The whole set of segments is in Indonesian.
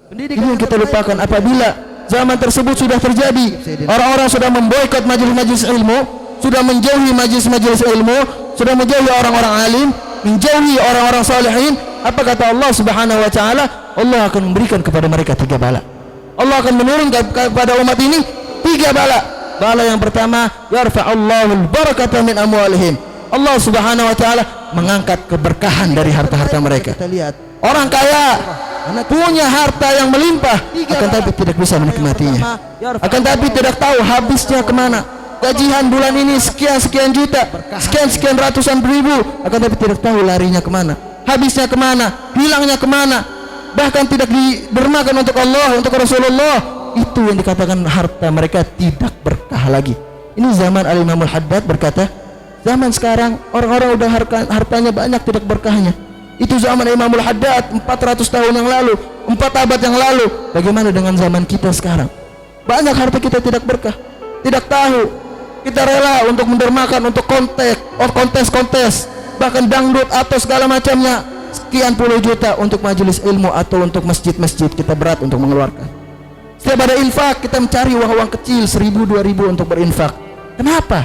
Ini yang kita lupakan. Apabila zaman tersebut sudah terjadi, orang-orang sudah memboikot majelis-majelis ilmu, sudah menjauhi majelis-majelis ilmu, sudah menjauhi orang-orang alim, menjauhi orang-orang salihin, apa kata Allah Subhanahu wa taala? Allah akan memberikan kepada mereka 3 bala. Allah akan menurunkan kepada umat ini 3 bala. Bala yang pertama, yarfa'allahu al-barakata min amwalihim. Allah Subhanahu wa taala mengangkat keberkahan dari harta-harta mereka. Orang kaya punya harta yang melimpah, akan tapi tidak bisa menikmatinya, akan tapi tidak tahu habisnya kemana. Gajian bulan ini sekian juta, sekian ratusan ribu, akan tapi tidak tahu larinya kemana, habisnya kemana, hilangnya kemana, bahkan tidak didermakan untuk Allah, untuk Rasulullah. Itu yang dikatakan harta mereka tidak berkah lagi. Ini zaman Al-Imam Al-Haddad berkata, zaman sekarang orang-orang udah hartanya banyak, tidak berkahnya. Itu zaman Imam Al-Haddad 400 tahun yang lalu, 4 abad yang lalu. Bagaimana dengan zaman kita sekarang? Banyak harta kita tidak berkah, tidak tahu. Kita rela untuk mendermakan, untuk kontes, bahkan dangdut atau segala macamnya, sekian puluh juta untuk majelis ilmu atau untuk masjid-masjid. Kita berat untuk mengeluarkan. Setiap ada infak, kita mencari uang-uang kecil 1.000, 2.000 untuk berinfak. Kenapa?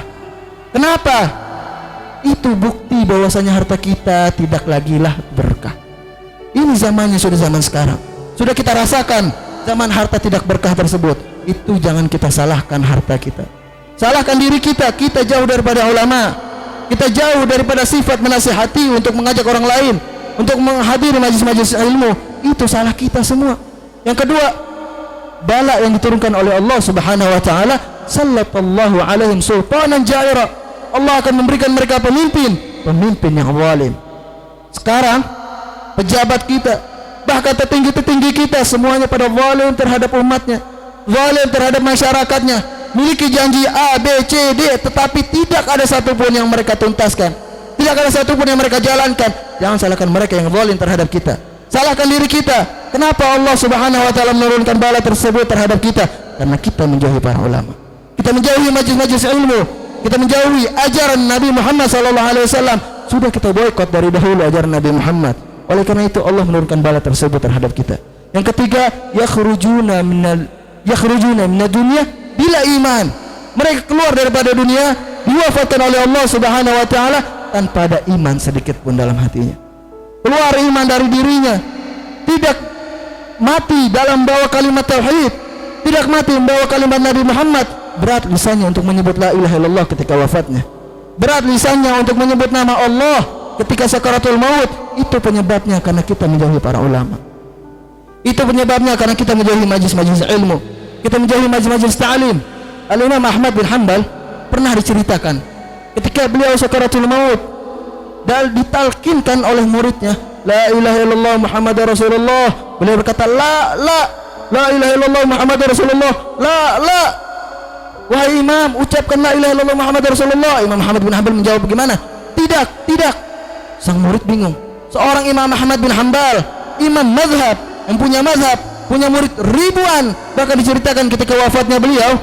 Itu bukti bahwasanya harta kita tidak lagi lah berkah. Ini zamannya sudah zaman sekarang. Sudah kita rasakan zaman harta tidak berkah tersebut. Itu jangan kita salahkan harta kita. Salahkan diri kita. Kita jauh daripada ulama. Kita jauh daripada sifat menasihati untuk mengajak orang lain, untuk menghadiri majlis-majlis ilmu. Itu salah kita semua. Yang kedua, bala yang diturunkan oleh Allah Subhanahu wa taala, sallallahu alaihim sultanan jaira. Allah akan memberikan mereka pemimpin yang zalim. Sekarang pejabat kita, bahkan tertinggi kita, semuanya pada zalim terhadap umatnya, zalim terhadap masyarakatnya, miliki janji A, B, C, D, tetapi tidak ada satupun yang mereka tuntaskan, tidak ada satupun yang mereka jalankan. Jangan salahkan mereka yang zalim terhadap kita, salahkan diri kita. Kenapa Allah Subhanahu wa taala menurunkan bala tersebut terhadap kita? Karena kita menjauhi para ulama, kita menjauhi majlis-majlis ilmu, kita menjauhi ajaran Nabi Muhammad SAW. Sudah kita boikot dari dahulu ajaran Nabi Muhammad. Oleh karena itu Allah menurunkan bala tersebut terhadap kita. Yang ketiga, yakhrujuna minad dunya bila iman. Mereka keluar daripada dunia, diwafatkan oleh Allah Subhanahu wa taala tanpa ada iman sedikit pun dalam hatinya. Keluar iman dari dirinya, tidak mati dalam bawa kalimat tauhid, tidak mati membawa kalimat Nabi Muhammad. Berat lisannya untuk menyebut la ilaha illallah ketika wafatnya, berat lisannya untuk menyebut nama Allah ketika sakaratul maut. Itu penyebabnya karena kita menjauhi para ulama. Itu penyebabnya karena kita menjauhi majlis-majlis ilmu, kita menjauhi majlis-majlis ta'lim. Al-Imam Ahmad bin Hanbal pernah diceritakan ketika beliau sakaratul maut dan ditalkinkan oleh muridnya, la ilaha illallah Muhammadar Rasulullah. Beliau berkata, la ilaha illallah Muhammadar Rasulullah, la. Wahai imam, ucapkan la ilaha illallah Muhammadar Rasulullah. Imam Ahmad bin Hanbal menjawab bagaimana? Tidak. Sang murid bingung. Seorang Imam Ahmad bin Hanbal, imam mazhab, yang punya mazhab, punya murid ribuan. Bahkan diceritakan ketika wafatnya beliau,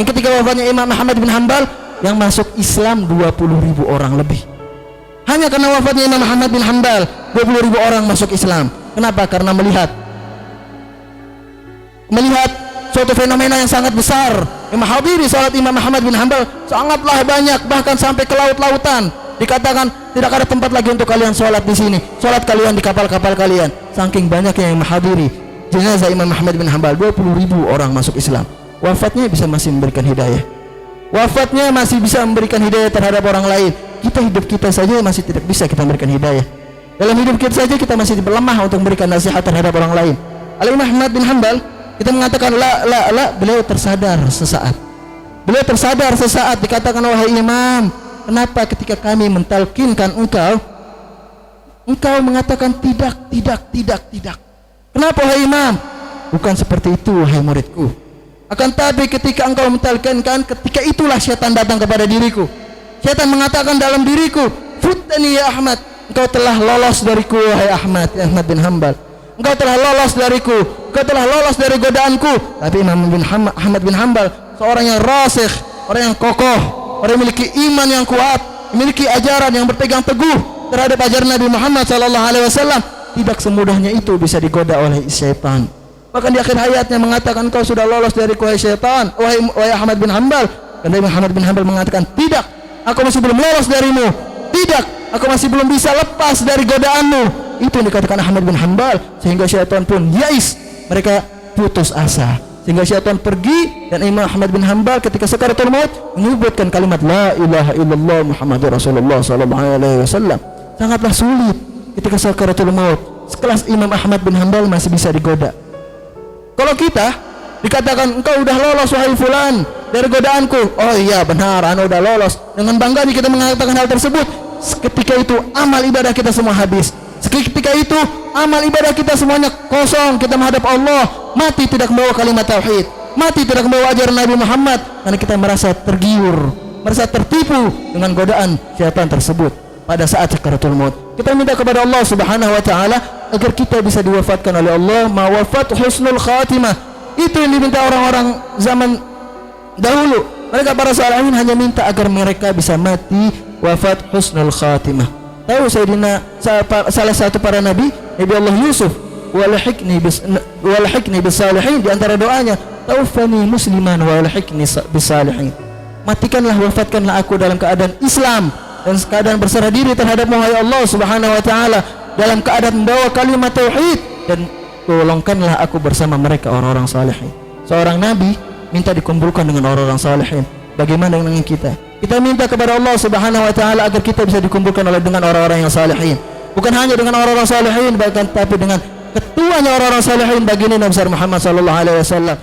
ketika wafatnya Imam Ahmad bin Hanbal, yang masuk Islam 20.000 orang lebih. Hanya karena wafatnya Imam Ahmad bin Hanbal, 20.000 orang masuk Islam. Kenapa? Karena melihat suatu fenomena yang sangat besar. Yang menghadiri salat Imam Ahmad bin Hanbal sangatlah banyak, bahkan sampai ke laut-lautan. Dikatakan tidak ada tempat lagi untuk kalian sholat di sini. Sholat kalian di kapal-kapal kalian. Saking banyaknya yang menghadiri jenazah Imam Ahmad bin Hanbal, 20.000 orang masuk Islam. Wafatnya masih memberikan hidayah. Wafatnya masih bisa memberikan hidayah terhadap orang lain. Hidup kita saja masih tidak bisa kita memberikan hidayah. Dalam hidup kita saja kita masih lemah untuk memberikan nasihat terhadap orang lain. Al-Imam Ahmad bin Hanbal, kita mengatakan la, beliau tersadar sesaat. Dikatakan, wahai imam, kenapa ketika kami mentalkinkan engkau mengatakan tidak? Kenapa wahai imam? Bukan seperti itu wahai muridku. Akan tapi ketika engkau mentalkinkan, ketika itulah syaitan datang kepada diriku. Syaitan mengatakan dalam diriku, futani ya Ahmad, engkau telah lolos dariku wahai Ahmad bin Hanbal. Engkau telah lolos dariku, engkau telah lolos dari godaanku. Tapi Imam Ahmad bin Hanbal seorang yang rasikh, orang yang kokoh, orang yang memiliki iman yang kuat, memiliki ajaran yang berpegang teguh terhadap ajaran Nabi Muhammad SAW. Tidak semudahnya itu bisa digoda oleh syaitan. Bahkan di akhir hayatnya mengatakan, engkau sudah lolos dari kuhai syaitan, wahai Ahmad bin Hanbal. Dan Ahmad bin Hanbal mengatakan, tidak, aku masih belum lolos darimu. Tidak, aku masih belum bisa lepas dari godaanmu. Itu yang dikatakan Ahmad bin Hanbal, sehingga syaitan pun yais, mereka putus asa. Sehingga syaitan pergi, dan Imam Ahmad bin Hanbal ketika sakaratul maut menyebutkan kalimat la ilaha illallah Muhammadur Rasulullah sallallahu alaihi wasallam. Sangatlah sulit ketika sakaratul maut. Sekelas Imam Ahmad bin Hanbal masih bisa digoda. Kalau kita dikatakan, engkau udah lolos wahai fulan dari godaanku, oh iya benar, anda udah lolos. Dengan bangganya kita mengatakan hal tersebut. Ketika itu amal ibadah kita semua habis. Ketika itu amal ibadah kita semuanya kosong. Kita menghadap Allah, mati tidak membawa kalimat tauhid, mati tidak membawa ajaran Nabi Muhammad, karena kita merasa tergiur, merasa tertipu dengan godaan syaitan tersebut pada saat sakaratul maut. Kita minta kepada Allah Subhanahu wa taala agar kita bisa diwafatkan oleh Allah, mawafat husnul khatimah. Itu yang diminta orang-orang zaman dahulu. Mereka para salihin hanya minta agar mereka bisa mati wafat husnul khatimah. Tahu Sayyidina salah satu para nabi, Nabi Allah Yusuf, walhikni bis salihin, di antara doanya, taufani musliman walhikni bis salihin. Matikanlah, wafatkanlah aku dalam keadaan Islam dan keadaan berserah diri terhadap wahai Allah Subhanahu wa taala, dalam keadaan membawa kalimat tauhid, dan tolongkanlah aku bersama mereka orang-orang salihin. Seorang nabi minta dikumpulkan dengan orang-orang salihin. Bagaimana dengan kita? Kita minta kepada Allah Subhanahu wa taala agar kita bisa dikumpulkan dengan orang-orang yang salihin. Bukan hanya dengan orang-orang salihin, bahkan tapi dengan ketuanya orang-orang salihin, baginda Nabi besar Muhammad sallallahu alaihi wasallam.